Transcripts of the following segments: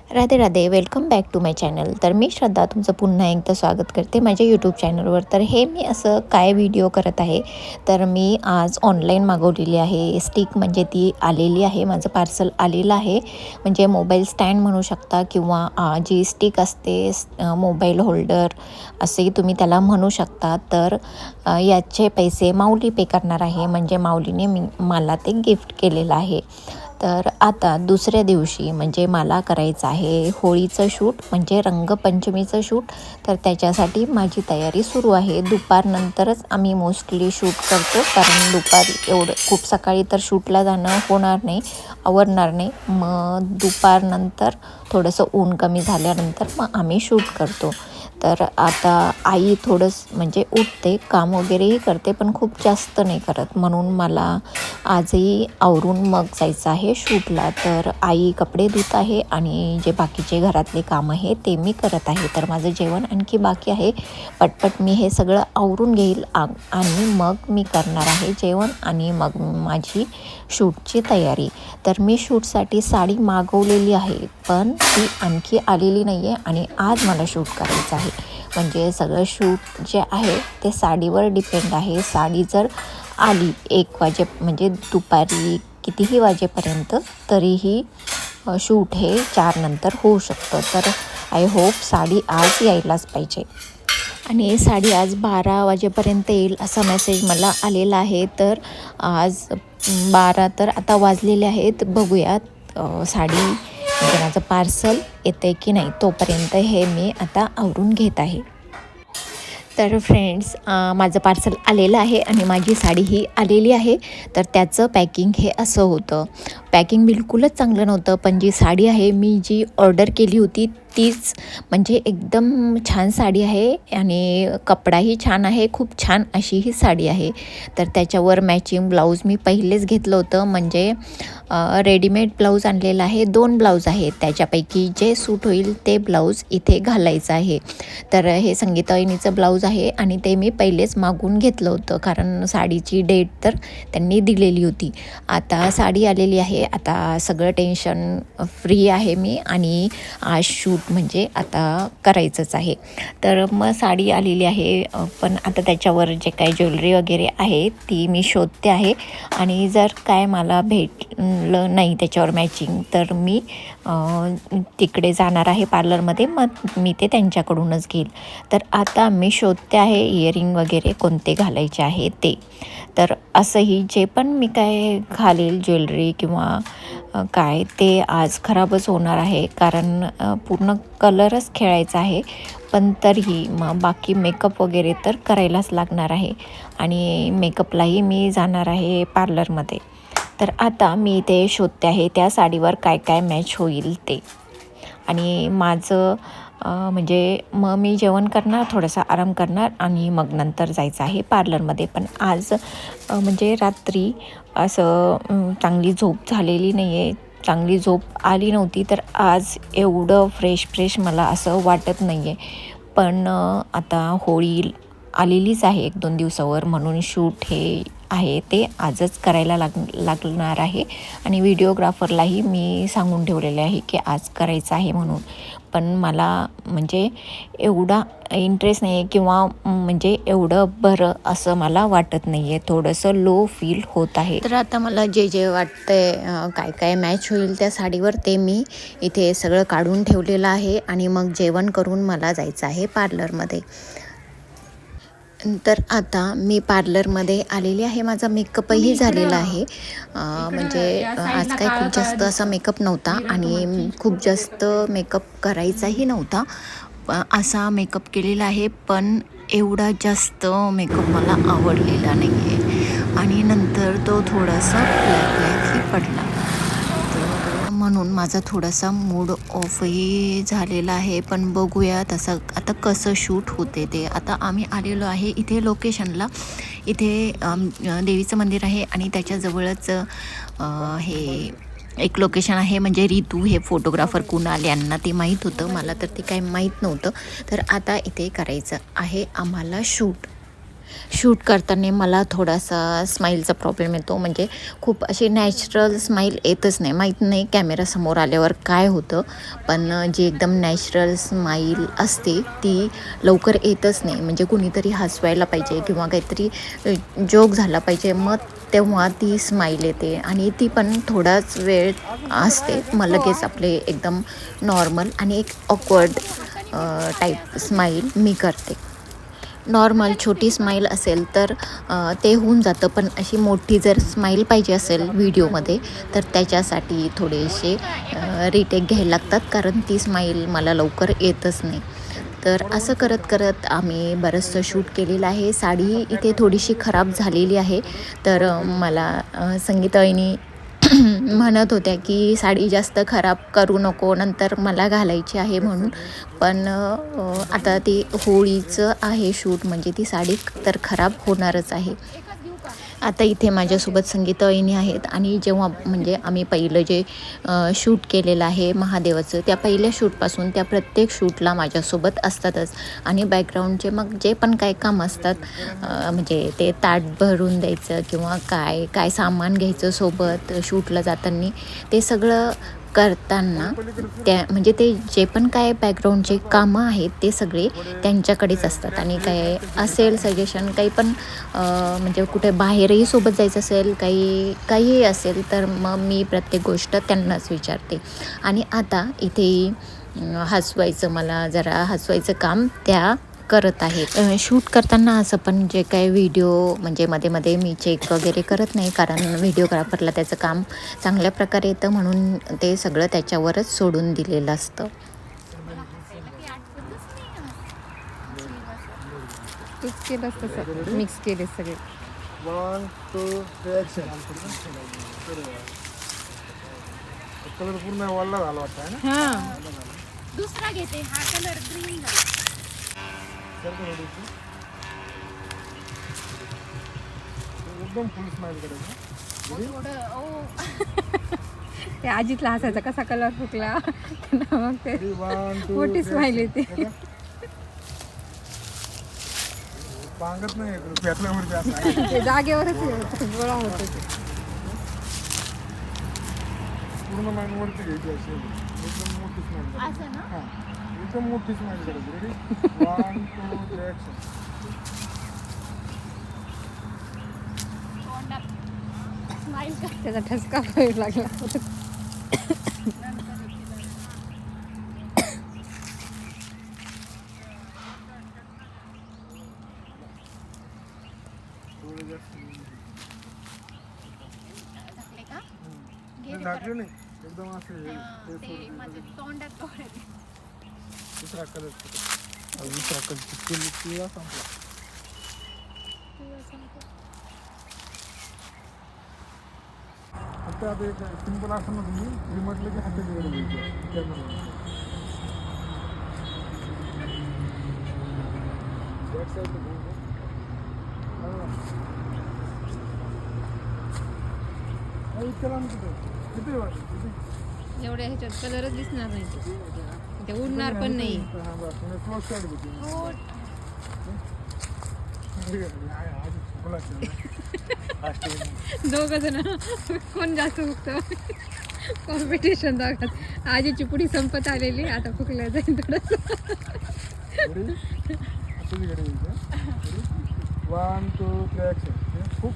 Radhe Radhe, welcome back to my channel. तर मी श्रद्धा तुमचं पुन्हा एकदा स्वागत करते माझ्या यूट्यूब चॅनलवर. तर हे मी असं काय व्हिडिओ करत आहे, तर मी आज ऑनलाईन मागवलेली आहे स्टिक. म्हणजे ती आलेली आहे, माझं पार्सल आलेलं आहे. म्हणजे मोबाईल स्टँड म्हणू शकता किंवा जी स्टिक असते मोबाईल होल्डर असेही तुम्ही त्याला म्हणू शकता. तर याचे पैसे माऊली पे करणार आहे. म्हणजे माऊलीने मला ते गिफ्ट केलेलं आहे. तर आता दुसऱ्या दिवशी म्हणजे मला करायचं आहे होळीचं शूट, म्हणजे रंगपंचमीचं शूट. तर त्याच्यासाठी माझी तयारी सुरू आहे. दुपारनंतरच आम्ही मोस्टली शूट करतो, कारण दुपारी एवढं खूप सकाळी तर शूटला जाणं होणार नाही, आवरणार नाही. मग दुपारनंतर थोडंसं ऊन कमी झाल्यानंतर मग आम्ही शूट करतो. तर आता आई म्हणजे उठते, काम वगैरेही करते, पण खूप जास्त नाही करत. म्हणून मला आजही आवरून मग जायचं आहे शूटला. तर आई कपडे धुत आहे आणि जे बाकीचे घरातले काम आहे ते मी करत आहे. तर माझं जेवण आणखी बाकी आहे. पटपट मी हे सगळं आवरून घेईल आणि मग मी करणार आहे जेवण आणि मग माझी शूटची तयारी. तर मी शूटसाठी साडी मागवलेली आहे, पण ती आणखी आलेली नाही आहे आणि आज मला शूट करायचं आहे. म्हणजे सगळं शूट जे आहे ते साडीवर डिपेंड आहे. साडी जर आली 1 म्हणजे दुपारी कितीही वाजेपर्यंत, तरीही शूट हे 4 नंतर होऊ शकतं. तर आय होप साडी आज यायलाच पाहिजे आणि साडी आज 12 वाजेपर्यंत येईल असा मेसेज मला आलेला आहे. तर आज 12 तर आता वाजलेले आहेत. बघूयात साडी म्हणजे माझं पार्सल येतं आहे की नाही. तोपर्यंत हे मी आता आवरून घेत आहे. तर फ्रेंड्स, माझं पार्सल आलेलं आहे आणि माझी साडीही आलेली आहे. तर त्याचं पॅकिंग हे असं होतं. पॅकिंग बिलकुलच चांगलं नव्हतं, पण जी साडी आहे मी जी ऑर्डर केली होती तीच, म्हणजे एकदम छान साडी आहे आणि कपडाही छान आहे. खूप छान अशी ही साडी आहे. तर त्याच्यावर मॅचिंग ब्लाऊज मी पहिलेच घेतलं होतं. म्हणजे रेडीमेड ब्लाऊज आणलेला आहे. 2 ब्लाऊज आहेत, त्याच्यापैकी जे सूट होईल ते ब्लाऊज इथे घालायचं आहे. तर हे संगीतावहिनीचं ब्लाऊज आहे आणि ते मी पहिलेच मागून घेतलं होतं, कारण साडीची डेट तर त्यांनी दिलेली होती. आता साडी आलेली आहे. आता सगळं टेन्शन फ्री आहे मी आणि आज शूट म्हणजे आता करायचंच आहे. तर मग साडी आलेली आहे, पण आता त्याच्यावर जे काही ज्वेलरी वगैरे आहे ती मी शोधते आहे. आणि जर काय मला भेटलं नाही त्याच्यावर मॅचिंग, तर मी तिकडे जाणार आहे पार्लरमध्ये, मग मी ते त्यांच्याकडूनच घेईल. तर आता मी शोधते आहे इयरिंग वगैरे कोणते घालायचे आहे ते. तर असंही जे पण मी काय घालेल ज्वेलरी किंवा काय, ते आज खराबच होणार आहे, कारण पूर्ण कलरच खेळायचा आहे. पण तरीही मग बाकी मेकअप वगैरे तर करायलाच लागणार आहे आणि मेकअपलाही मी जाणार आहे पार्लरमध्ये. तर आता मी ते शोधते आहे त्या साडीवर काय काय मॅच होईल ते. आणि माझं म्हणजे मग मी जेवण करणार, थोडासा आराम करणार आणि मग नंतर जायचं आहे पार्लरमध्ये. पण आज म्हणजे रात्री असं चांगली झोप झालेली नाही आहे, चांगली झोप आली नव्हती. तर आज एवढं फ्रेश मला असं वाटत नाही आहे. पण आता होळी आलेलीच आहे 1-2 दिवसावर, म्हणून शूट हे आहे ते आजच करायला लागणार आहे. आणि व्हिडिओग्राफरलाही मी सांगून ठेवलेले आहे की आज करायचं आहे म्हणून. पण मला म्हणजे एवढा इंटरेस्ट नाही आहे किंवा म्हणजे एवढं बरं असं मला वाटत नाही आहे. थोडंसं लो फील होत आहे. तर आता मला जे वाटतं आहे काय काय मॅच होईल त्या साडीवर, ते मी इथे सगळं काढून ठेवलेलं आहे. आणि मग जेवण करून मला जायचं आहे पार्लरमध्ये. तर आता मी पार्लरमध्ये आलेली आहे. माझा मेकअपही झालेला आहे. म्हणजे आज काही खूप जास्त असा मेकअप नव्हता आणि खूप जास्त मेकअप करायचाही नव्हता. असा मेकअप केलेला आहे, पण एवढा जास्त मेकअप मला आवडलेला नाही आहे आणि नंतर तो थोडासा ब्लॅकही पडला. तर म्हणून माझा थोडासा मूड ऑफही झालेला आहे. पण बघूया तसं आता कसं शूट होते ते. आता आम्ही आलेलो आहे इथे लोकेशनला. इथे देवीचं मंदिर आहे आणि त्याच्याजवळच हे एक लोकेशन आहे. म्हणजे रितू हे फोटोग्राफर कुणाल यांना ते माहीत होतं, मला तर ते काही माहीत नव्हतं. तर आता इथे करायचं आहे आम्हाला शूट. शूट करताना मला थोडासा स्माईलचा प्रॉब्लेम येतो. म्हणजे खूप अशी नॅचरल स्माईल येतच नाही. माहीत नाही कॅमेरासमोर आल्यावर काय होतं, पण जी एकदम नॅचरल स्माईल असते ती लवकर येतच नाही. म्हणजे कुणीतरी हसवायला पाहिजे किंवा काहीतरी जोक झाला पाहिजे, मग तेव्हा ती स्माईल येते आणि ती पण थोडाच वेळ असते. मग लगेच आपले एकदम नॉर्मल आणि एक ऑकवर्ड टाईप स्माईल मी करते. नॉर्मल छोटी स्माईल असेल तर ते होऊन जातं, पण अशी मोठी जर स्माईल पाहिजे असेल व्हिडिओमध्ये तर त्याच्यासाठी थोडेसे रिटेक घ्यायला लागतात, कारण ती स्माईल मला लवकर येतच नाही. तर असं करत करत आम्ही बरंचसं शूट केलेलं आहे. साडी इथे थोडीशी खराब झालेली आहे, तर मला संगीताईनी म्हणत होत्या की साडी जास्त खराब करू नको, नंतर मला घालायची आहे म्हणून. पण आता ते होळीचं आहे शूट, म्हणजे ती साडी तर खराब होणारच आहे. आता इथे माझ्यासोबत संगीताईनी आहेत आणि जेव्हा म्हणजे आम्ही पहिलं जे शूट केलेलं आहे महादेवाचं, त्या पहिल्या शूटपासून त्या प्रत्येक शूटला माझ्यासोबत असतातच. आणि बॅकग्राऊंडचे मग जे पण काय काम असतात, म्हणजे ते ताट भरून द्यायचं किंवा काय काय सामान घ्यायचं सोबत शूटला जाताना, ते सगळं करताना त्या म्हणजे ते जे पण काय बॅकग्राऊंडचे कामं आहेत ते सगळे त्यांच्याकडेच असतात. आणि काय असेल सजेशन काही पण, म्हणजे कुठे बाहेरही सोबत जायचं असेल, काहीही असेल, तर मग मी प्रत्येक गोष्ट त्यांनाच विचारते. आणि आता इथे मला जरा हसवायचं काम त्या करत आहेत. शूट करताना असं पण जे काही व्हिडिओ म्हणजे मध्ये मध्ये मी चेक वगैरे करत नाही, कारण व्हिडिओग्राफरला त्याचं काम चांगल्या प्रकारे येतं, म्हणून ते सगळं त्याच्यावरच सोडून दिलेलं असतं. तूच केलंस तसं, मिक्स केले सगळे. 1 2 ॲक्शन. कलर पूर्ण वल्ला झाला वाटतं आहे ना. हां, दुसरा घेते, हा कलर ग्रीन झाला. एकदम फुल स्माइल करायचं. थोडं ओ ते अजितला हसायचा कसा कलर फुकला मग ते 1 2 मोठी स्माईल येते. पांगत नाही पेटल्यावरती असं आहे. ते जागेवरच गोळा होतो ते. पूर्ण माइंड वरती घ्यायची अशी एकदम मोठी स्माइल करायची. असं ना. हां, एकदम मोठी स्माइल करायची. Ready 1 2 action. तोंडात स्माईल कर. त्याचा ठसका व्हायला लागला. थोडं जास्त टाकले का? नाही, झाकलं नाही एकदम असं हे ते face माझे तोंडात डोळे. दुसरा कलर दुसरा कलर पिवळा संपला. फक्त आता एक सिंपल असं ना तुम्ही हे म्हटलं की हाताची गरज घ्यायची कॅमेरा. बॅक साईड किती वाटत किती एवढ्या ह्याच्यात कलरच दिसणार नाही, ते उडणार पण नाही. हां बस क्लोज साईड घेते. हो. दोघं जण कोण जास्त फुकतं कॉम्पिटिशन दाखवत. आजीची पुडी संपत आलेली, आता फुकल्या जाईल थोडंसं. 1 2 ॲक्शन. खूप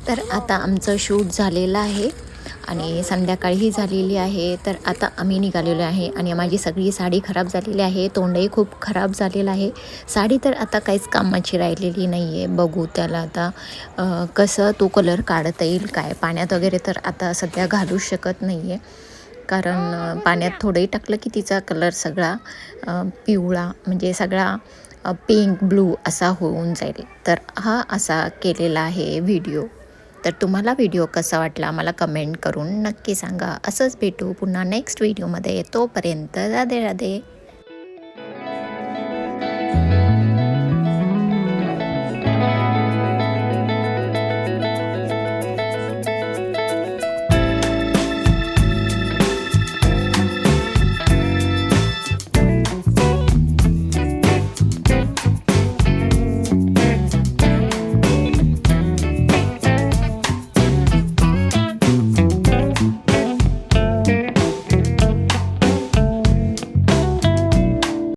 तर आता आमचं शूट झालेलं आहे आणि संध्याकाळही झालेली आहे. तर आता आम्ही निघालेलो आहे आणि माझी सगळी साडी खराब झालेली आहे, तोंडही खूप खराब झालेलं आहे. साडी तर आता काहीच कामाची राहिलेली नाही आहे. बघू त्याला आता कसं तो कलर काढता येईल काय. पाण्यात वगैरे तर आता सध्या घालूच शकत नाही आहे, कारण पाण्यात थोडंही टाकलं की तिचा कलर सगळा पिवळा म्हणजे सगळा पिंक ब्लू असा होऊन जाईल. तर हा असा केलेला आहे व्हिडिओ. तर तुम्हाला व्हिडिओ कसा वाटला मला कमेंट करून नक्की सांगा. असंच भेटू पुन्हा नेक्स्ट व्हिडिओमध्ये. तोपर्यंत राधे राधे.